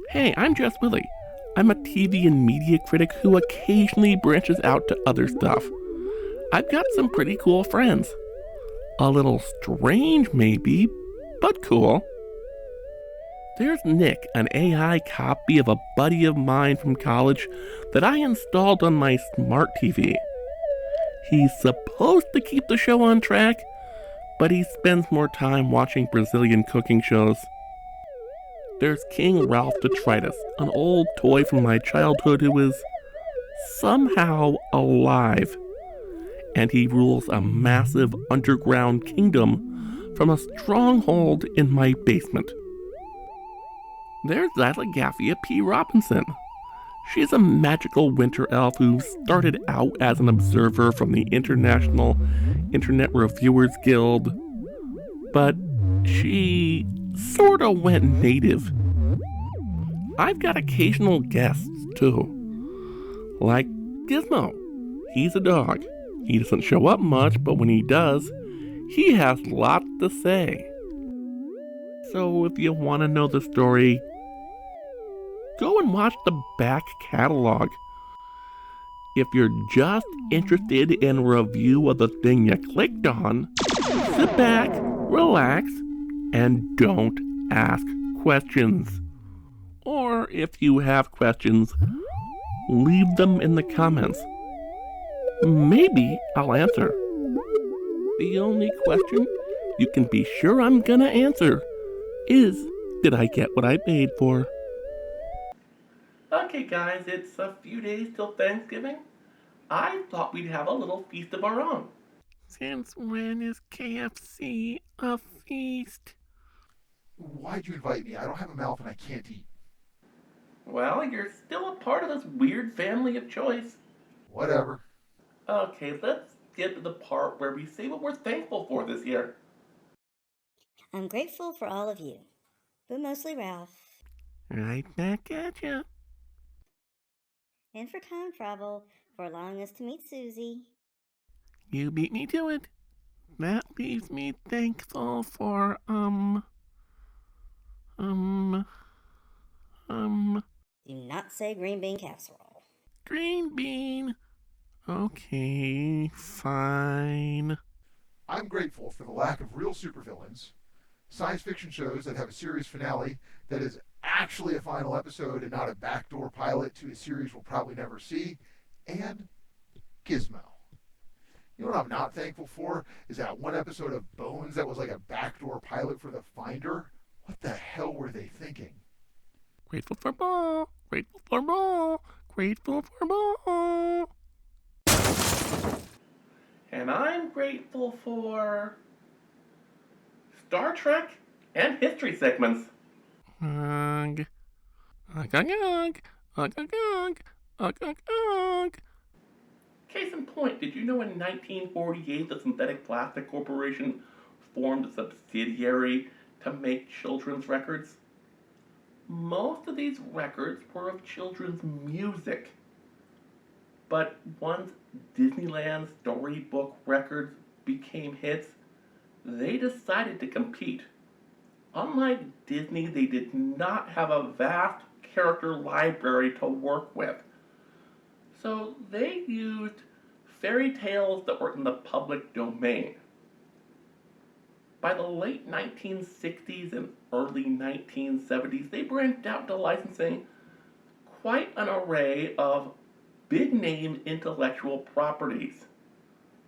Hey, I'm Jess Willie. I'm a TV and media critic who occasionally branches out to other stuff. I've got some pretty cool friends. A little strange, maybe, but cool. There's Nick, an AI copy of a buddy of mine from college that I installed on my smart TV. He's supposed to keep the show on track, but he spends more time watching Brazilian cooking shows. There's King Ralph Detritus, an old toy from my childhood who is somehow alive. And he rules a massive underground kingdom from a stronghold in my basement. There's Zylogaphia P. Robinson. She's a magical winter elf who started out as an observer from the International Internet Reviewers Guild, but she sorta went native. I've got occasional guests, too. Like Gizmo. He's a dog. He doesn't show up much, but when he does, he has lots to say. So if you want to know the story, go and watch the back catalog. If you're just interested in a review of the thing you clicked on, sit back, relax, and don't ask questions. Or if you have questions, leave them in the comments. Maybe I'll answer. The only question you can be sure I'm gonna answer is, did I get what I paid for? Okay guys, it's a few days till Thanksgiving. I thought we'd have a little feast of our own. Since when is KFC a feast? Why'd you invite me? I don't have a mouth and I can't eat. Well, you're still a part of this weird family of choice. Whatever. Okay, let's get to the part where we say what we're thankful for this year. I'm grateful for all of you, but mostly Ralph. Right back at ya. And for time travel, for allowing us to meet Susie. You beat me to it. That leaves me thankful for, Do not say green bean casserole. green bean. Okay, fine. I'm grateful for the lack of real supervillains, science fiction shows that have a series finale that is actually a final episode and not a backdoor pilot to a series we'll probably never see, and Gizmo. You know what I'm not thankful for is that one episode of Bones that was like a backdoor pilot for The Finder. What the hell were they thinking? Grateful for ball. Grateful for ball. Grateful for ball. And I'm grateful for Star Trek and history segments. Ugh. Ugh, ugh, ugh. Ugh, ugh, ugh. Ugh, ugh, ugh. Case in point, did you know in 1948 the Synthetic Plastic Corporation formed a subsidiary to make children's records? Most of these records were of children's music. But once Disneyland storybook records became hits, they decided to compete. Unlike Disney, they did not have a vast character library to work with. So they used fairy tales that were in the public domain. By the late 1960s and early 1970s, they branched out into licensing quite an array of big-name intellectual properties,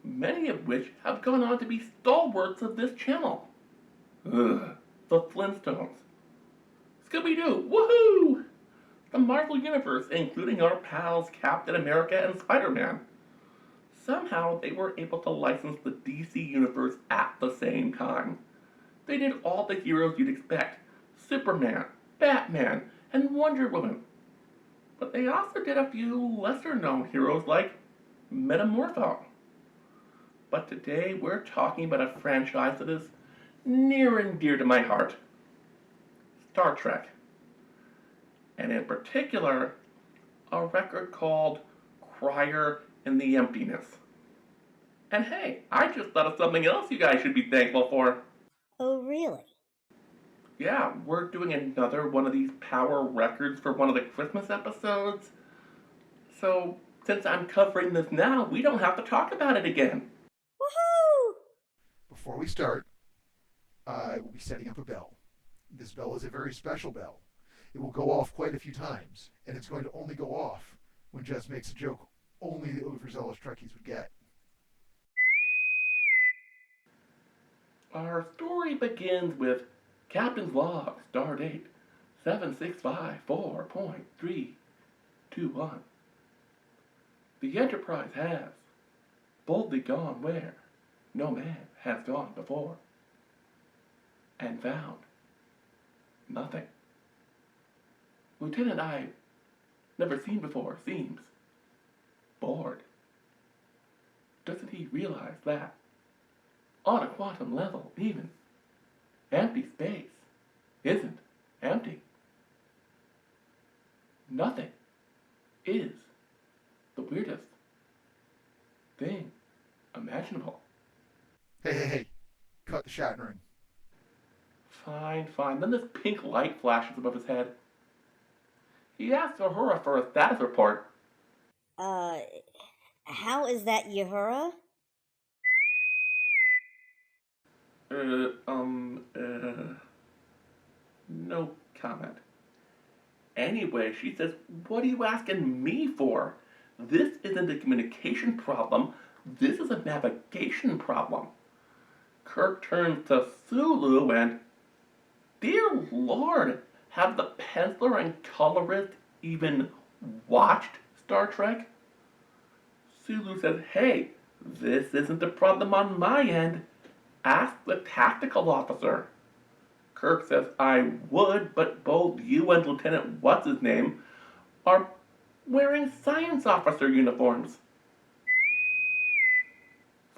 many of which have gone on to be stalwarts of this channel. Ugh, the Flintstones, Scooby-Doo, woohoo! The Marvel Universe, including our pals Captain America and Spider-Man. Somehow they were able to license the DC Universe at the same time. They did all the heroes you'd expect: Superman, Batman, and Wonder Woman. But they also did a few lesser-known heroes like Metamorpho. But today we're talking about a franchise that is near and dear to my heart: Star Trek. And in particular, a record called Crier in the Emptiness. And hey, I just thought of something else you guys should be thankful for. Oh, really? Yeah, we're doing another one of these power records for one of the Christmas episodes. So, since I'm covering this now, we don't have to talk about it again. Woohoo! Before we start, I will be setting up a bell. This bell is a very special bell. It will go off quite a few times, and it's going to only go off when Jess makes a joke only the overzealous Trekkies would get. Our story begins with Captain's Log, Star Date 7654.321. The Enterprise has boldly gone where no man has gone before, and found nothing. Lieutenant I've never seen before seems bored. Doesn't he realize that, on a quantum level even, empty space isn't empty? Nothing is the weirdest thing imaginable. Hey, cut the Shatnering. Fine, fine. Then this pink light flashes above his head. He asks Uhura for a status report. Uh, how is that Uhura? No comment. Anyway, she says, what are you asking me for? This isn't a communication problem. This is a navigation problem. Kirk turns to Sulu and, dear Lord, have the penciler and colorist even watched Star Trek? Sulu says, hey, this isn't a problem on my end. Ask the tactical officer. Kirk says, I would, but both you and Lieutenant What's-His-Name are wearing science officer uniforms.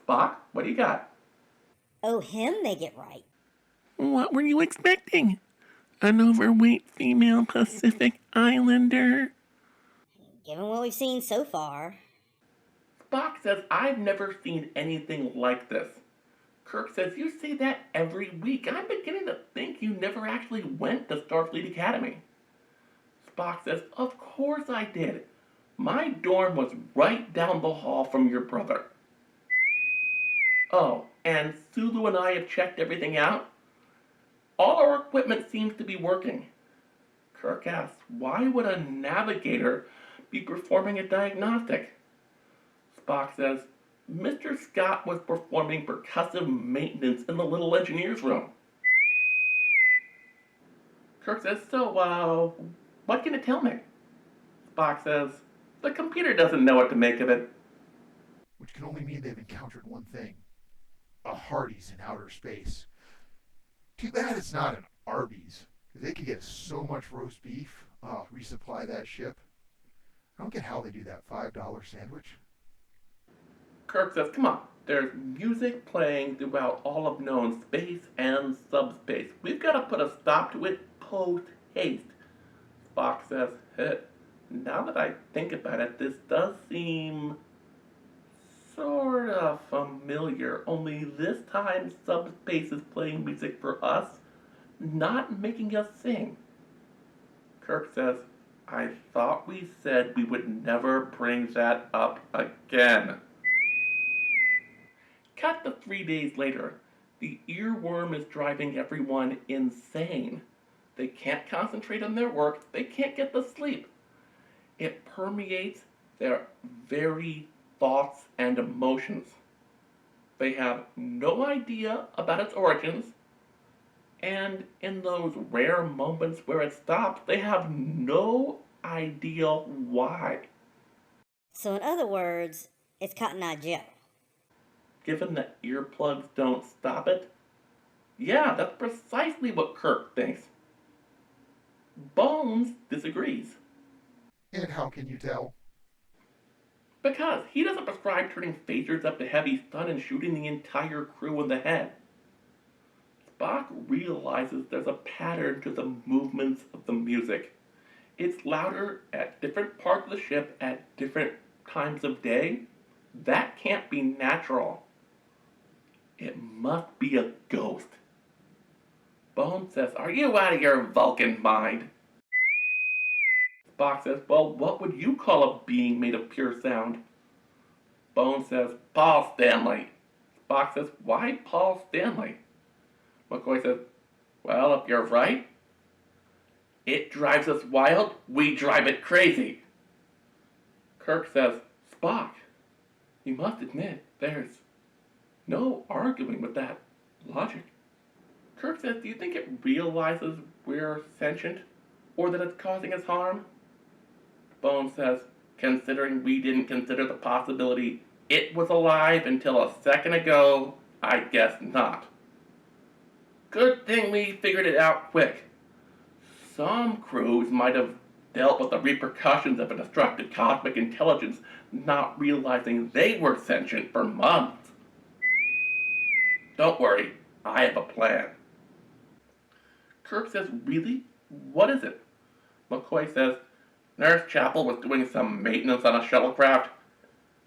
Spock, what do you got? Oh, him they get right. What were you expecting? An overweight female Pacific Islander? Given what we've seen so far. Spock says, I've never seen anything like this. Kirk says, you say that every week. I'm beginning to think you never actually went to Starfleet Academy. Spock says, of course I did. My dorm was right down the hall from your brother. Oh, and Sulu and I have checked everything out. All our equipment seems to be working. Kirk asks, why would a navigator be performing a diagnostic? Spock says, Mr. Scott was performing percussive maintenance in the little engineer's room. Kirk says, so, what can it tell me? Spock says, the computer doesn't know what to make of it. Which can only mean they've encountered one thing: a Hardee's in outer space. Too bad it's not an Arby's, because they could get so much roast beef. Resupply that ship. I don't get how they do that $5 sandwich. Kirk says, come on, there's music playing throughout all of known space and subspace. We've got to put a stop to it post-haste. Spock says, now that I think about it, this does seem sort of familiar, only this time subspace is playing music for us, not making us sing. Kirk says, I thought we said we would never bring that up again. Cut to 3 days later. The earworm is driving everyone insane. They can't concentrate on their work, they can't get to sleep. It permeates their very thoughts and emotions. They have no idea about its origins, and in those rare moments where it stops, they have no idea why. So, in other words, it's Cotton Eye Joe. Given that earplugs don't stop it? Yeah, that's precisely what Kirk thinks. Bones disagrees. And how can you tell? Because he doesn't prescribe turning phasers up to heavy stun and shooting the entire crew in the head. Spock realizes there's a pattern to the movements of the music. It's louder at different parts of the ship at different times of day. That can't be natural. It must be a ghost. Bones says, "Are you out of your Vulcan mind?" Spock says, "Well, what would you call a being made of pure sound?" Bones says, "Paul Stanley." Spock says, "Why Paul Stanley?" McCoy says, "Well, if you're right, it drives us wild, we drive it crazy." Kirk says, "Spock, you must admit there's no arguing with that logic." Kirk says, "Do you think it realizes we're sentient, or that it's causing us harm?" Bones says, "Considering we didn't consider the possibility it was alive until a second ago, I guess not. Good thing we figured it out quick. Some crews might have dealt with the repercussions of a destructive cosmic intelligence not realizing they were sentient for months. Don't worry, I have a plan." Kirk says, "Really? What is it?" McCoy says, "Nurse Chapel was doing some maintenance on a shuttlecraft.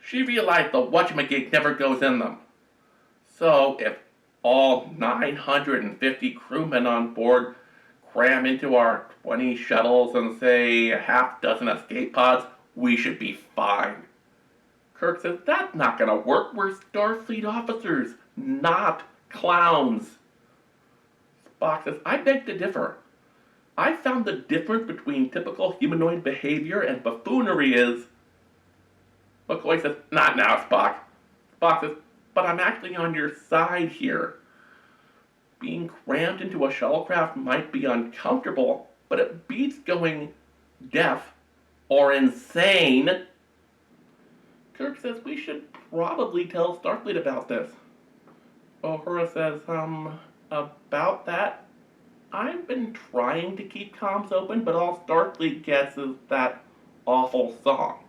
She realized the whatchamagig never goes in them. So if all 950 crewmen on board cram into our 20 shuttles and say a half dozen escape pods, we should be fine." Kirk says, "That's not gonna work. We're Starfleet officers, not clowns." Spock says, "I beg to differ. I found the difference between typical humanoid behavior and buffoonery is..." McCoy says, "Not now, Spock." Spock says, "But I'm actually on your side here. Being crammed into a shuttlecraft might be uncomfortable, but it beats going deaf or insane." Kirk says, "We should probably tell Starfleet about this." Uhura says, about that? I've been trying to keep comms open, but all Starfleet gets is that awful song."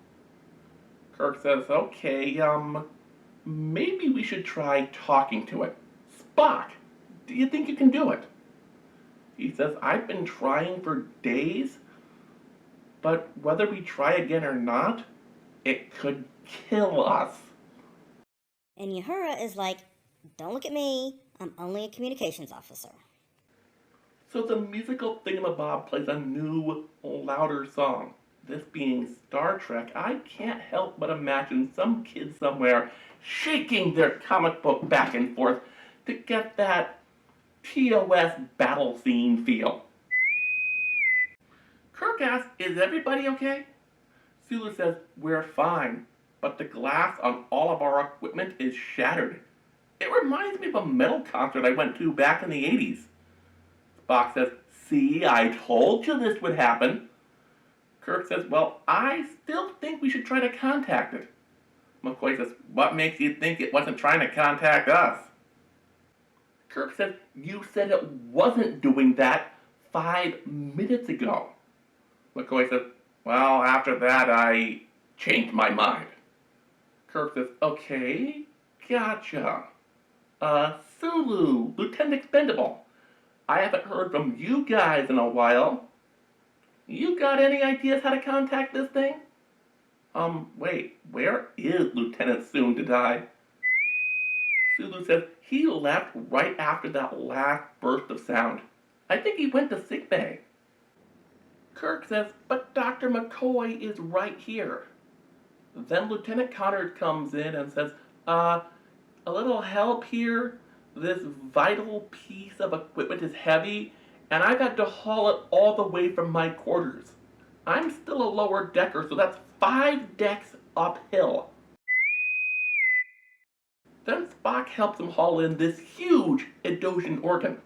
Kirk says, "Okay, maybe we should try talking to it. Spock, do you think you can do it?" He says, "I've been trying for days, but whether we try again or not, it could kill us." And Uhura is like, "Don't look at me, I'm only a communications officer." So the musical thingamabob plays a new, louder song. This being Star Trek, I can't help but imagine some kid somewhere shaking their comic book back and forth to get that TOS battle scene feel. Kirk asks, "Is everybody okay?" Sulu says, "We're fine, but the glass on all of our equipment is shattered. It reminds me of a metal concert I went to back in the 80s. Spock says, "See, I told you this would happen." Kirk says, "Well, I still think we should try to contact it." McCoy says, "What makes you think it wasn't trying to contact us?" Kirk says, "You said it wasn't doing that 5 minutes ago." McCoy says, "Well, after that, I changed my mind." Kirk says, "Okay, gotcha. Sulu, Lieutenant Expendable, I haven't heard from you guys in a while. You got any ideas how to contact this thing? Wait, where is Lieutenant Soon to Die?" Sulu says, "He left right after that last burst of sound. I think he went to sickbay." Kirk says, "But Dr. McCoy is right here." Then Lieutenant Connors comes in and says, a little help here. This vital piece of equipment is heavy, and I've had to haul it all the way from my quarters. I'm still a lower decker, so that's 5 decks uphill." Then Spock helps him haul in this huge Edosian organ.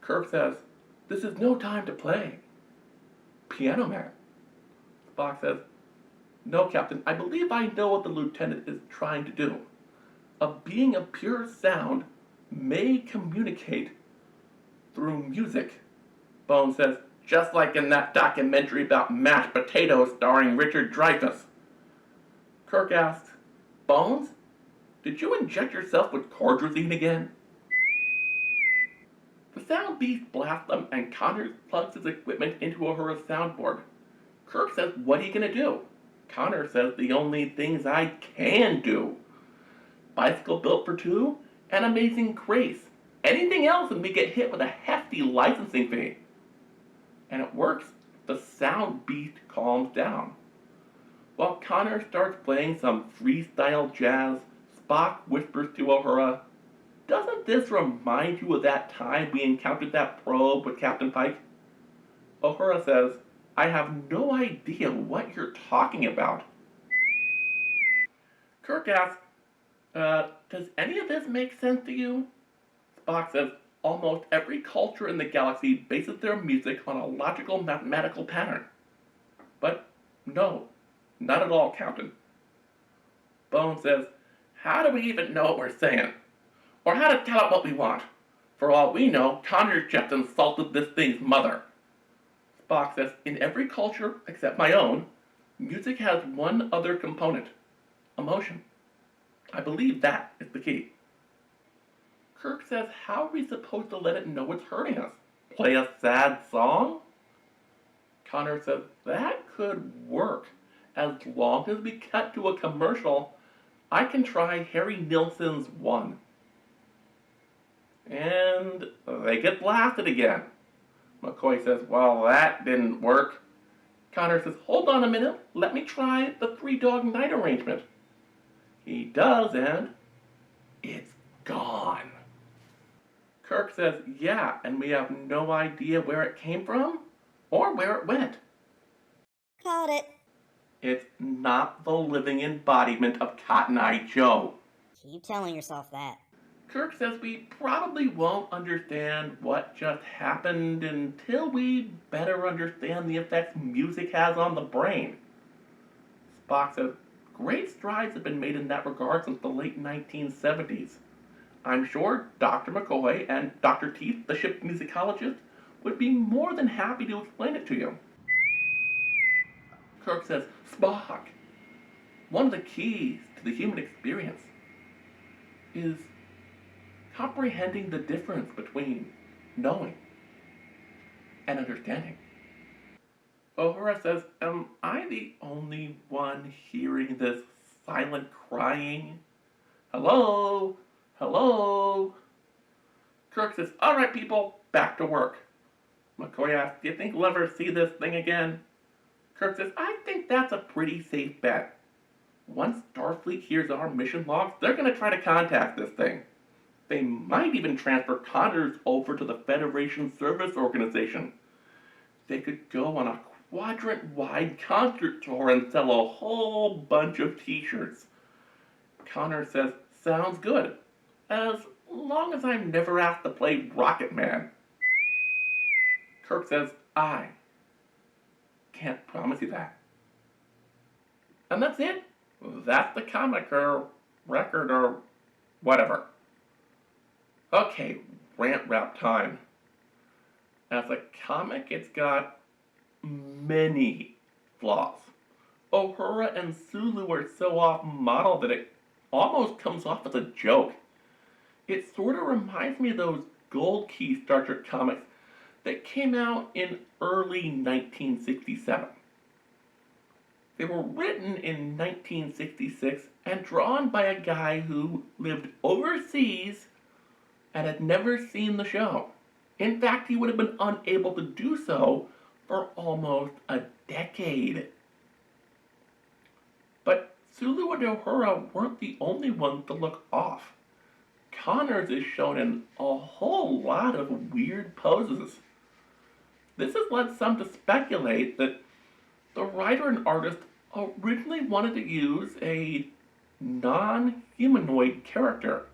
Kirk says, "This is no time to play. Piano Man." Spock says, "No, Captain, I believe I know what the lieutenant is trying to do. A being of pure sound may communicate through music." Bones says, "Just like in that documentary about mashed potatoes starring Richard Dreyfuss." Kirk asks, "Bones, did you inject yourself with cordrazine again?" The sound beast blasts them, and Connors plugs his equipment into Uhura's soundboard. Kirk says, "What are you going to do?" Connor says, "The only things I can do. Bicycle built for two, and Amazing Grace. anything else and we get hit with a hefty licensing fee. And it works. The sound beat calms down. While Connor starts playing some freestyle jazz, Spock whispers to Uhura, "Doesn't this remind you of that time we encountered that probe with Captain Pike?" Uhura says, "I have no idea what you're talking about." Kirk asks, does any of this make sense to you? Spock says, "Almost every culture in the galaxy bases their music on a logical mathematical pattern." But no, not at all, Captain. Bones says, "How do we even know what we're saying? Or how to tell it what we want? For all we know, Connor's just insulted this thing's mother." Spock says, "In every culture except my own, music has one other component, emotion. I believe that is the key." Kirk says, "How are we supposed to let it know it's hurting us? Play a sad song?" Connor says, "That could work. As long as we cut to a commercial, I can try Harry Nilsson's One." And they get blasted again. McCoy says, "Well, that didn't work." Connor says, "Hold on a minute, let me try the Three Dog Night arrangement." He does, and it's gone. Kirk says, "Yeah, and we have no idea where it came from or where it went." Called it. It's not the living embodiment of Cotton Eye Joe. Keep telling yourself that. Kirk says we probably won't understand what just happened until we better understand the effects music has on the brain. Spock says, "Great strides have been made in that regard since the late 1970s. I'm sure Dr. McCoy and Dr. Teeth, the ship's musicologist, would be more than happy to explain it to you." Kirk says, "Spock, one of the keys to the human experience is comprehending the difference between knowing and understanding." Uhura says, "Am I the only one hearing this silent crying? Hello? Hello?" Kirk says, "All right, people, back to work." McCoy asks, "Do you think we'll ever see this thing again?" Kirk says, "I think that's a pretty safe bet. Once Starfleet hears our mission logs, they're going to try to contact this thing. They might even transfer Connors over to the Federation Service Organization. They could go on a quadrant-wide concert tour and sell a whole bunch of t-shirts." Connor says, "Sounds good, as long as I'm never asked to play Rocket Man." Kirk says, "I can't promise you that." And that's it. That's the comic or record or whatever. Okay, rant wrap time. As a comic, it's got many flaws. Uhura and Sulu are so off model that it almost comes off as a joke. It sort of reminds me of those Gold Key Star Trek comics that came out in early 1967. They were written in 1966 and drawn by a guy who lived overseas and had never seen the show. In fact, he would have been unable to do so for almost a decade. But Sulu and Uhura weren't the only ones to look off. Connors is shown in a whole lot of weird poses. This has led some to speculate that the writer and artist originally wanted to use a non-humanoid character.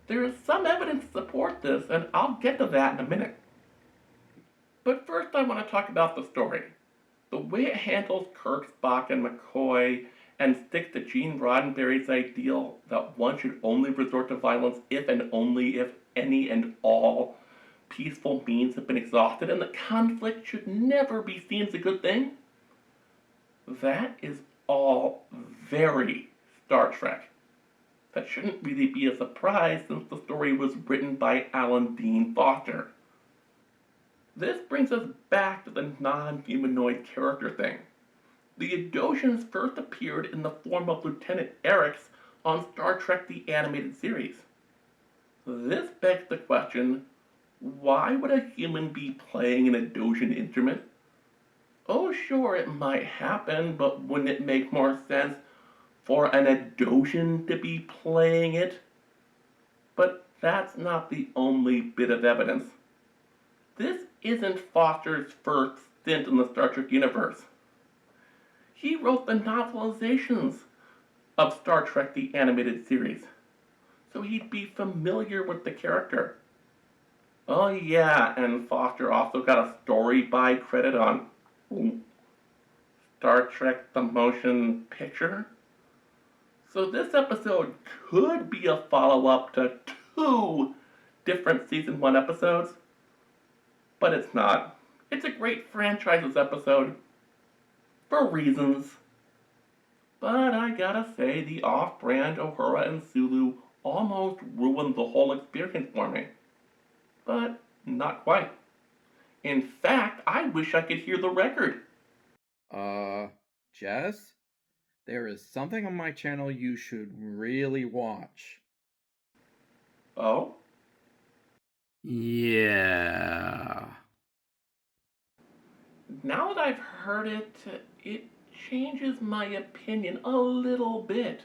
There is some evidence to support this, and I'll get to that in a minute. But first I want to talk about the story. The way it handles Kirk, Spock, and McCoy, and sticks to Gene Roddenberry's ideal that one should only resort to violence if and only if any and all peaceful means have been exhausted, and the conflict should never be seen as a good thing. That is all very Star Trek. That shouldn't really be a surprise since the story was written by Alan Dean Foster. This brings us back to the non-humanoid character thing. The Adosians first appeared in the form of Lieutenant Eric's on Star Trek the Animated Series. This begs the question, why would a human be playing an Edosian instrument? Oh, sure, it might happen, but wouldn't it make more sense for an Edosian to be playing it? But that's not the only bit of evidence. This isn't Foster's first stint in the Star Trek universe. He wrote the novelizations of Star Trek the Animated Series, so he'd be familiar with the character. Oh yeah, and Foster also got a story by credit on Star Trek the Motion Picture. So this episode could be a follow-up to two different season 1 episodes, but it's not. It's a great franchises episode for reasons. But I gotta say, the off-brand Uhura and Sulu almost ruined the whole experience for me. But not quite. In fact, I wish I could hear the record. Jess? There is something on my channel you should really watch. Oh? Yeah. Now that I've heard it, it changes my opinion a little bit.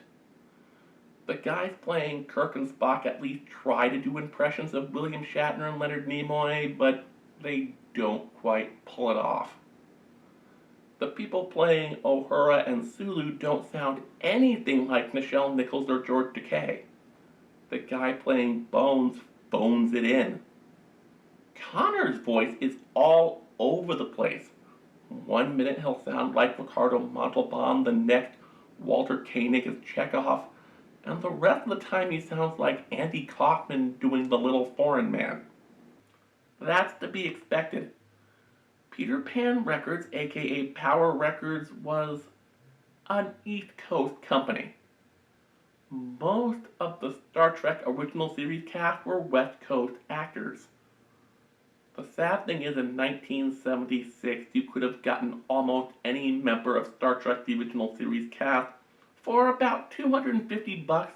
The guys playing Kirk and Spock at least try to do impressions of William Shatner and Leonard Nimoy, but they don't quite pull it off. The people playing Uhura and Sulu don't sound anything like Nichelle Nichols or George Takei. The guy playing Bones phones it in. Connor's voice is all over the place. 1 minute he'll sound like Ricardo Montalban, the next Walter Koenig as Chekhov, and the rest of the time he sounds like Andy Kaufman doing The Little Foreign Man. That's to be expected. Peter Pan Records, aka Power Records, was an East Coast company. Most of the Star Trek original series cast were West Coast actors. The sad thing is, in 1976, you could have gotten almost any member of Star Trek the original series cast for about $250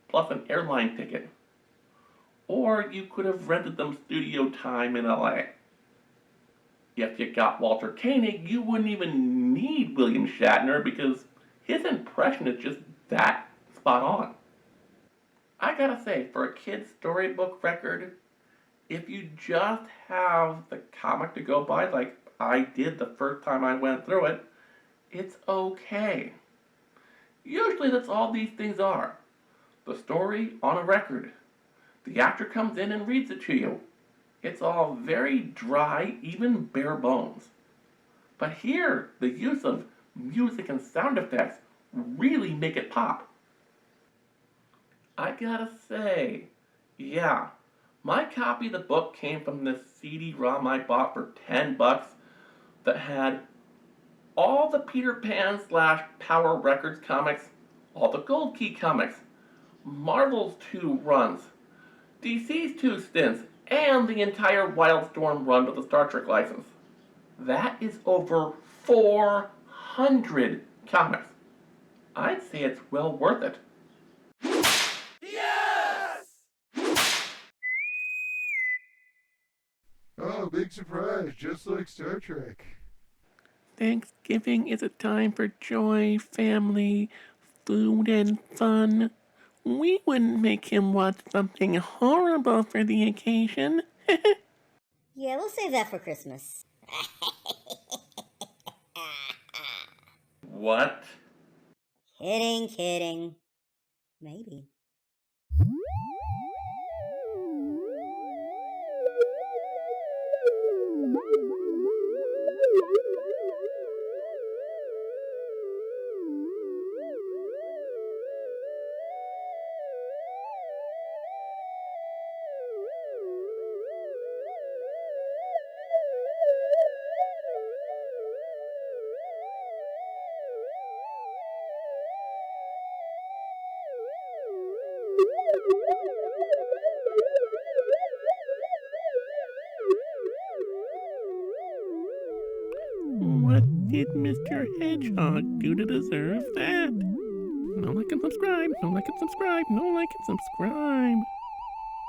plus an airline ticket. Or you could have rented them studio time in LA. If you got Walter Koenig, you wouldn't even need William Shatner because his impression is just that spot on. I gotta say, for a kid's storybook record, if you just have the comic to go by like I did the first time I went through it, it's okay. Usually that's all these things are. The story on a record. The actor comes in and reads it to you. It's all very dry, even bare bones. But here, the use of music and sound effects really make it pop. I gotta say, yeah, my copy of the book came from this CD-ROM I bought for $10 that had all the Peter Pan / Power Records comics, all the Gold Key comics, Marvel's 2 runs, DC's 2 stints, and the entire Wildstorm run with the Star Trek license. That is over 400 comics. I'd say it's well worth it. Oh, big surprise, just like Star Trek. Thanksgiving is a time for joy, family, food, and fun. We wouldn't make him watch something horrible for the occasion. Yeah, we'll save that for Christmas. What? Kidding. Maybe. What did Mr. Hedgehog do to deserve that? No like and subscribe, no like and subscribe, no like and subscribe.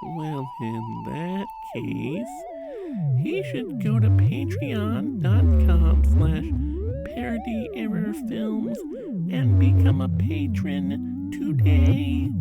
Well, in that case, he should go to patreon.com/ParodyErrorFilms and become a patron today.